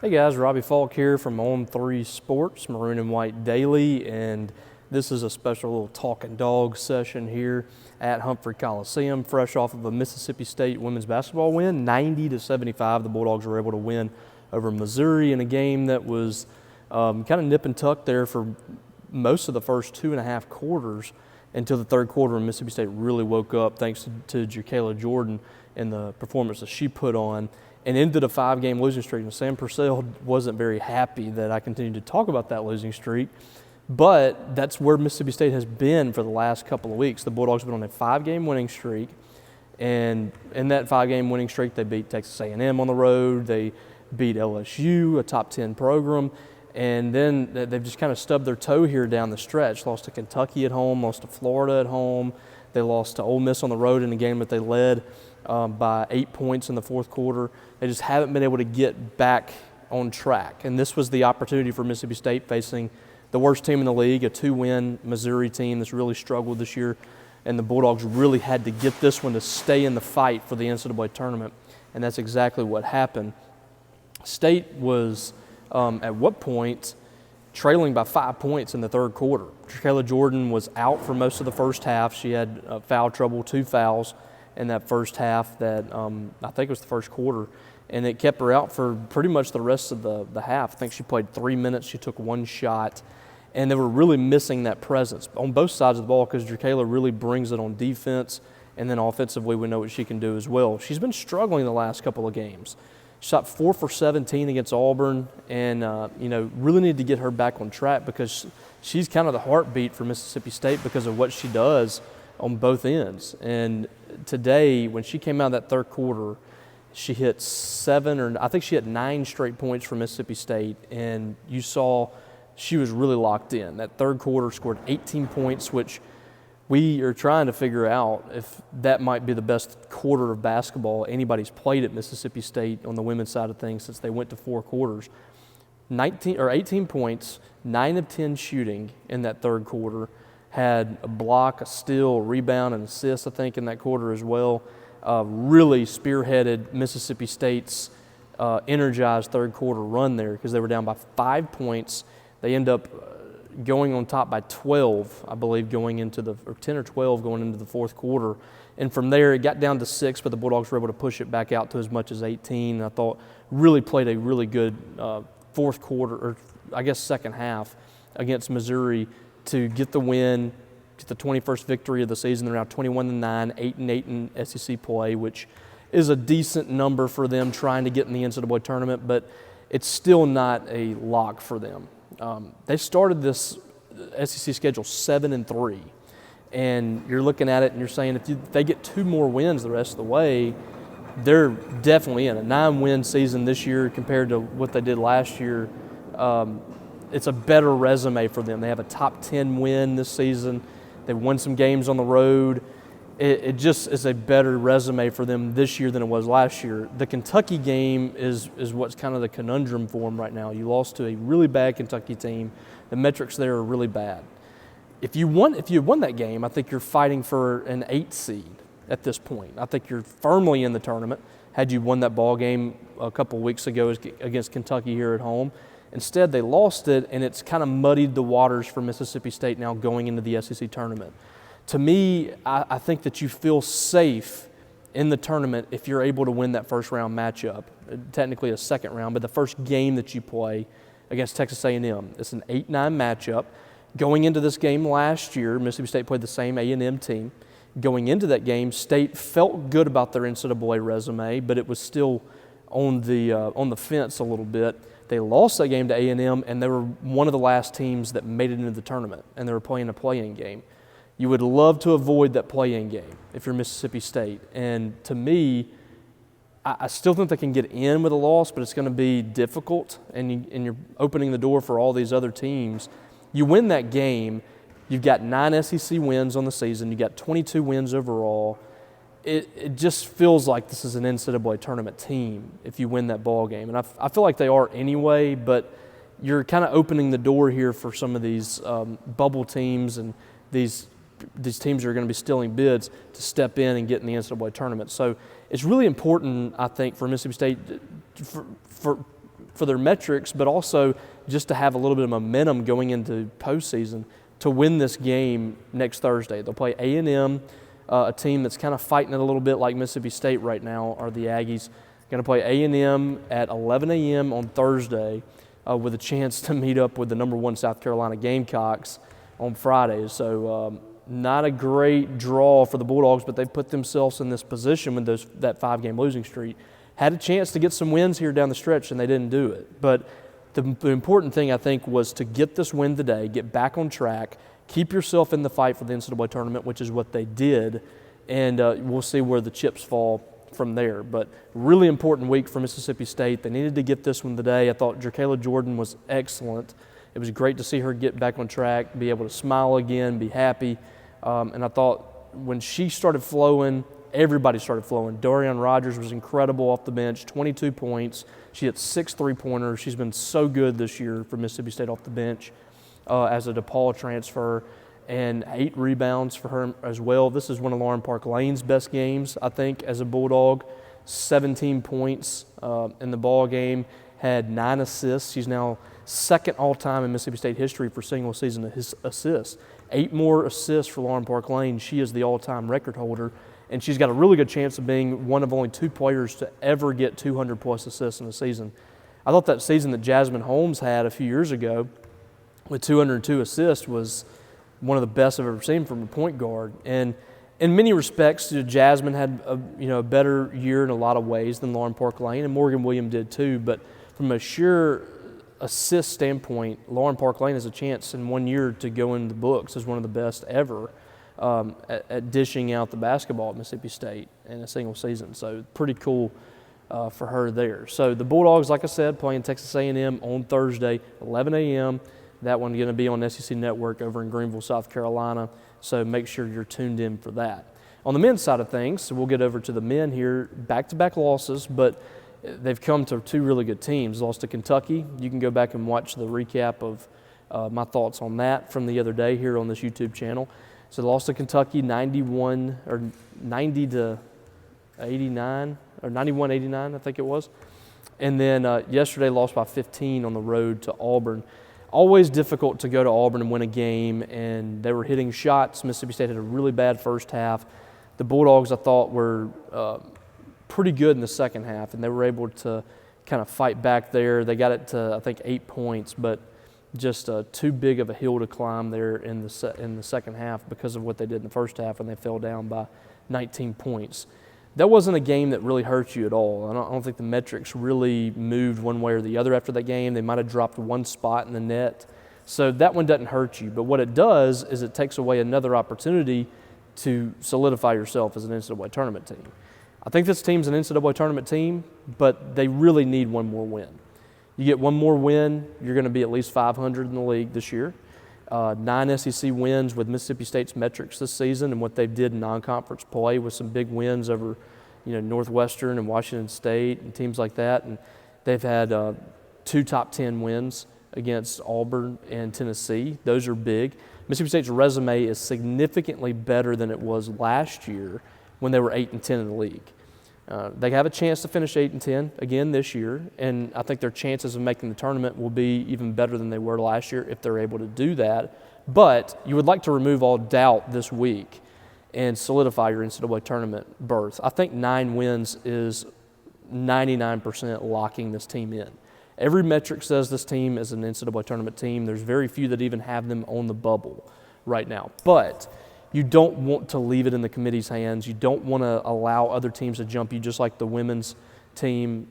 Hey guys, Robbie Falk here from On 3 Sports, Maroon and White Daily, and this is a special little Talkin Dawgs session here at Humphrey Coliseum, fresh off of a Mississippi State women's basketball win, 90-75. The Bulldogs were able to win over Missouri in a game that was kind of nip and tuck there for most of the first 2.5 quarters until the third quarter when Mississippi State really woke up thanks to Jacayla Jordan and the performance that she put on, and ended a 5-game losing streak. And Sam Purcell wasn't very happy that I continued to talk about that losing streak, but that's where Mississippi State has been for the last couple of weeks. The Bulldogs have been on a 5-game winning streak, and in that 5-game winning streak, they beat Texas A&M on the road, they beat LSU, a top 10 program, and then they've just kind of stubbed their toe here down the stretch. Lost to Kentucky at home, lost to Florida at home. They lost to Ole Miss on the road in a game that they led by 8 points in the fourth quarter. They just haven't been able to get back on track. And this was the opportunity for Mississippi State facing the worst team in the league, a 2-win Missouri team that's really struggled this year. And the Bulldogs really had to get this one to stay in the fight for the NCAA tournament. And that's exactly what happened. State was at what point trailing by 5 points in the third quarter. Jacayla Jordan was out for most of the first half. She had foul trouble, 2 fouls in that first half that I think it was the first quarter, and it kept her out for pretty much the rest of the half. I think she played 3 minutes, she took 1 shot, and they were really missing that presence on both sides of the ball because Jacayla really brings it on defense, and then offensively we know what she can do as well. She's been struggling the last couple of games. She shot 4 for 17 against Auburn, and really need to get her back on track because she's kind of the heartbeat for Mississippi State because of what she does on both ends. And today, when she came out of that third quarter, she hit 9 straight points for Mississippi State, and you saw she was really locked in. That third quarter scored 18 points, which we are trying to figure out if that might be the best quarter of basketball anybody's played at Mississippi State on the women's side of things since they went to 4 quarters. 18 points, 9 of 10 shooting in that third quarter. Had a block, a steal, a rebound, and assist, I think, in that quarter as well. Really spearheaded Mississippi State's energized third quarter run there because they were down by 5 points. They end up going on top by 12, I believe, or 10 or 12 going into the fourth quarter. And from there, it got down to 6, but the Bulldogs were able to push it back out to as much as 18. I thought really played a really good fourth quarter, or I guess second half, against Missouri to get the win, get the 21st victory of the season. They're now 21-9, 8-8 in SEC play, which is a decent number for them trying to get in the NCAA tournament, but it's still not a lock for them. They started this SEC schedule 7-3, and you're looking at it and you're saying if they get 2 more wins the rest of the way, they're definitely in a 9-win season this year compared to what they did last year. It's a better resume for them. They have a top 10 win this season. They won some games on the road. It just is a better resume for them this year than it was last year. The Kentucky game is what's kind of the conundrum for them right now. You lost to a really bad Kentucky team. The metrics there are really bad. If you won that game, I think you're fighting for an 8 seed at this point. I think you're firmly in the tournament had you won that ball game a couple weeks ago against Kentucky here at home. Instead, they lost it, and it's kind of muddied the waters for Mississippi State now going into the SEC tournament. To me, I think that you feel safe in the tournament if you're able to win that first-round matchup, technically a second round, but the first game that you play against Texas A&M. It's an 8-9 matchup. Going into this game last year, Mississippi State played the same A&M team. Going into that game, State felt good about their NCAA resume, but it was still on the fence a little bit. They lost that game to A&M, and they were one of the last teams that made it into the tournament, and they were playing a play-in game. You would love to avoid that play-in game if you're Mississippi State. And to me, I still think they can get in with a loss, but it's going to be difficult, and you're opening the door for all these other teams. You win that game, you've got 9 SEC wins on the season, you've got 22 wins overall. It just feels like this is an NCAA tournament team if you win that ball game. And I feel like they are anyway, but you're kind of opening the door here for some of these bubble teams and these teams that are going to be stealing bids to step in and get in the NCAA tournament. So it's really important, I think, for Mississippi State for for their metrics, but also just to have a little bit of momentum going into postseason to win this game next Thursday. They'll play A&M, a team that's kind of fighting it a little bit like Mississippi State right now are the Aggies. Going to play A&M at 11 a.m. on Thursday with a chance to meet up with the number 1 South Carolina Gamecocks on Friday. So not a great draw for the Bulldogs, but they've put themselves in this position with that 5-game losing streak. Had a chance to get some wins here down the stretch, and they didn't do it. But the important thing, I think, was to get this win today, get back on track, keep yourself in the fight for the NCAA tournament, which is what they did, and we'll see where the chips fall from there. But really important week for Mississippi State. They needed to get this one today. I thought Jerkayla Jordan was excellent. It was great to see her get back on track, be able to smile again, be happy. And I thought when she started flowing, everybody started flowing. Dorian Rogers was incredible off the bench, 22 points. She hit 6 3-pointers. She's been so good this year for Mississippi State off the bench as a DePaul transfer, and 8 rebounds for her as well. This is one of Lauren Park Lane's best games, I think, as a Bulldog. 17 points in the ball game, had 9 assists. She's now second all-time in Mississippi State history for single-season assists. 8 more assists for Lauren Park Lane. She is the all-time record holder, and she's got a really good chance of being one of only 2 players to ever get 200-plus assists in a season. I thought that season that Jasmine Holmes had a few years ago with 202 assists was one of the best I've ever seen from a point guard. And in many respects, Jasmine had a better year in a lot of ways than Lauren Park Lane, and Morgan Williams did too. But from a sheer assist standpoint, Lauren Park Lane has a chance in 1 year to go in the books as one of the best ever at dishing out the basketball at Mississippi State in a single season. So pretty cool for her there. So the Bulldogs, like I said, playing Texas A&M on Thursday, 11 a.m. That one's going to be on SEC Network over in Greenville, South Carolina. So make sure you're tuned in for that. On the men's side of things, so we'll get over to the men here. Back-to-back losses, but they've come to 2 really good teams. Lost to Kentucky. You can go back and watch the recap of my thoughts on that from the other day here on this YouTube channel. So they lost to Kentucky 90 to 89 or 91-89, I think it was. And then yesterday lost by 15 on the road to Auburn. Always difficult to go to Auburn and win a game, and they were hitting shots. Mississippi State had a really bad first half. The Bulldogs, I thought, were pretty good in the second half, and they were able to kind of fight back there. They got it to, I think, 8 points, but just too big of a hill to climb there in the second half because of what they did in the first half, and they fell down by 19 points. That wasn't a game that really hurt you at all. I don't think the metrics really moved one way or the other after that game. They might have dropped 1 spot in the net. So that one doesn't hurt you. But what it does is it takes away another opportunity to solidify yourself as an NCAA tournament team. I think this team's an NCAA tournament team, but they really need one more win. You get one more win, you're going to be at least 500 in the league this year. 9 SEC wins with Mississippi State's metrics this season and what they did in non-conference play with some big wins over, Northwestern and Washington State and teams like that. And they've had 2 top 10 wins against Auburn and Tennessee. Those are big. Mississippi State's resume is significantly better than it was last year when they were 8-10 in the league. They have a chance to finish 8-10 again this year, and I think their chances of making the tournament will be even better than they were last year if they're able to do that. But you would like to remove all doubt this week and solidify your NCAA tournament berth. I think 9 wins is 99% locking this team in. Every metric says this team is an NCAA tournament team. There's very few that even have them on the bubble right now. But you don't want to leave it in the committee's hands. You don't want to allow other teams to jump you, just like the women's team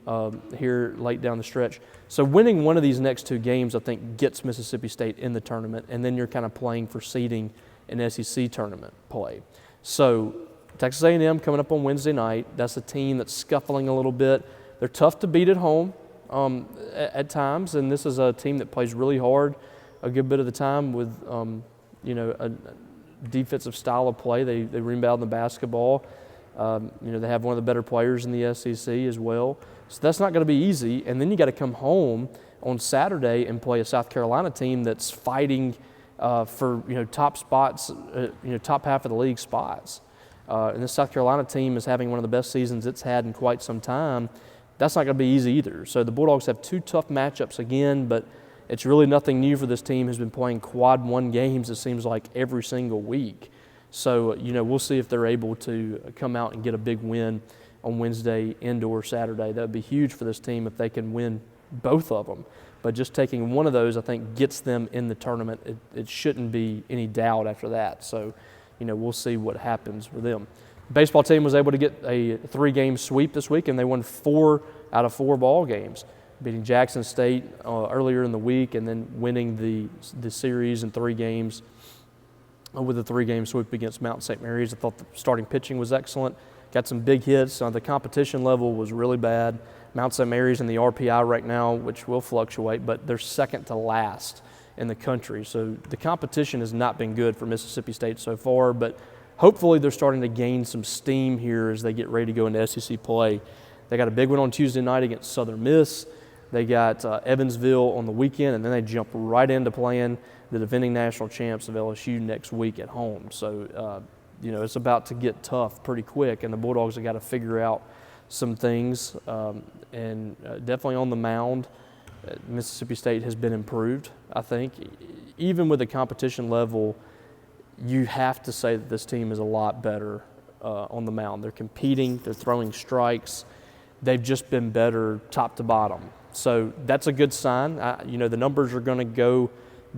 here late down the stretch. So winning one of these next 2 games, I think, gets Mississippi State in the tournament, and then you're kind of playing for seeding in SEC tournament play. So Texas A&M coming up on Wednesday night. That's a team that's scuffling a little bit. They're tough to beat at home at times, and this is a team that plays really hard a good bit of the time with, a defensive style of play. They rebound the basketball. They have one of the better players in the SEC as well. So that's not going to be easy. And then you got to come home on Saturday and play a South Carolina team that's fighting for top spots, top half of the league spots. And this South Carolina team is having one of the best seasons it's had in quite some time. that's not going to be easy either. So the Bulldogs have 2 tough matchups again, but it's really nothing new for this team who's been playing quad 1 games, it seems like, every single week. So, we'll see if they're able to come out and get a big win on Wednesday and or Saturday. That would be huge for this team if they can win both of them. But just taking one of those, I think, gets them in the tournament. It shouldn't be any doubt after that. So, we'll see what happens with them. The baseball team was able to get a 3-game sweep this week, and they won 4 out of 4 ball games, beating Jackson State earlier in the week and then winning the series in 3 games with a 3-game sweep against Mount St. Mary's. I thought the starting pitching was excellent. Got some big hits. The competition level was really bad. Mount St. Mary's in the RPI right now, which will fluctuate, but they're second to last in the country. So the competition has not been good for Mississippi State so far, but hopefully they're starting to gain some steam here as they get ready to go into SEC play. They got a big one on Tuesday night against Southern Miss. They got Evansville on the weekend, and then they jump right into playing the defending national champs of LSU next week at home. So, it's about to get tough pretty quick, and the Bulldogs have got to figure out some things. And definitely on the mound, Mississippi State has been improved, I think. Even with the competition level, you have to say that this team is a lot better on the mound. They're competing, they're throwing strikes. They've just been better top to bottom. So that's a good sign. The numbers are going to go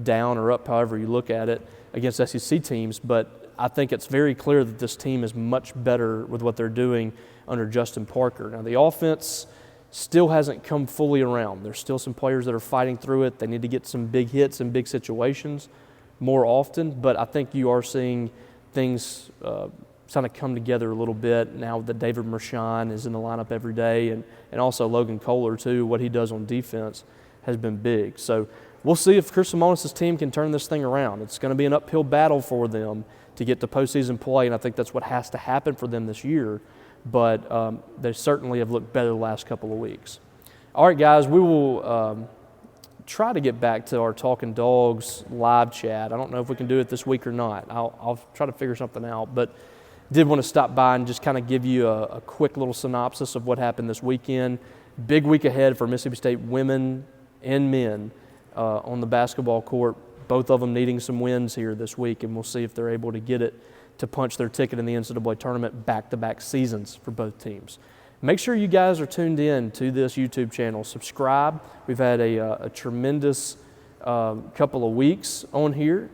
down or up however you look at it against SEC teams, but I think it's very clear that this team is much better with what they're doing under Justin Parker. Now, the offense still hasn't come fully around. There's still some players that are fighting through it. They need to get some big hits in big situations more often, but I think you are seeing things kind of come together a little bit now that David Mershon is in the lineup every day, and also Logan Kohler too. What he does on defense has been big. So we'll see if Chris Simonis' team can turn this thing around. It's going to be an uphill battle for them to get to postseason play, and I think that's what has to happen for them this year. But they certainly have looked better the last couple of weeks. All right, guys, we will try to get back to our Talkin Dawgs live chat. I don't know if we can do it this week or not. I'll try to figure something out, but did want to stop by and just kind of give you a quick little synopsis of what happened this weekend. Big week ahead for Mississippi State women and men on the basketball court, both of them needing some wins here this week, and we'll see if they're able to get it to punch their ticket in the NCAA tournament back-to-back seasons for both teams. Make sure you guys are tuned in to this YouTube channel. Subscribe. We've had a tremendous couple of weeks on here,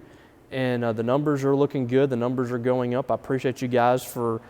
and the numbers are looking good. The numbers are going up. I appreciate you guys for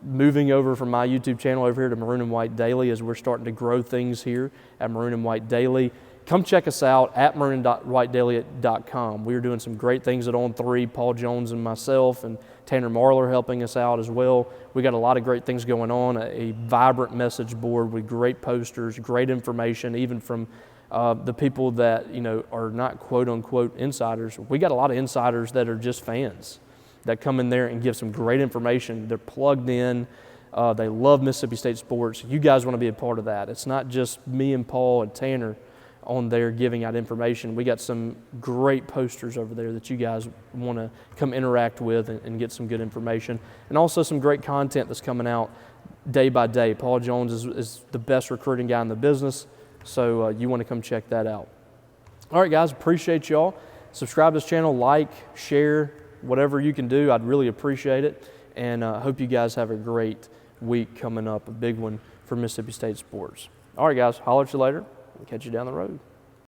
moving over from my YouTube channel over here to Maroon and White Daily as we're starting to grow things here at Maroon and White Daily. Come check us out at maroonandwhitedaily.com. We are doing some great things at On 3. Paul Jones and myself and Tanner Marler helping us out as well. We got a lot of great things going on, a vibrant message board with great posters, great information, even from the people that are not quote-unquote insiders. We got a lot of insiders that are just fans that come in there and give some great information. They're plugged in. They love Mississippi State sports. You guys want to be a part of that. It's not just me and Paul and Tanner on there giving out information. We got some great posters over there that you guys want to come interact with and get some good information, and also some great content that's coming out day by day. Paul Jones is the best recruiting guy in the business, so you want to come check that out. All right, guys, appreciate y'all. Subscribe to this channel, like, share, whatever you can do. I'd really appreciate it, and hope you guys have a great week coming up, a big one for Mississippi State sports. All right, guys, holler at you later. Catch you down the road.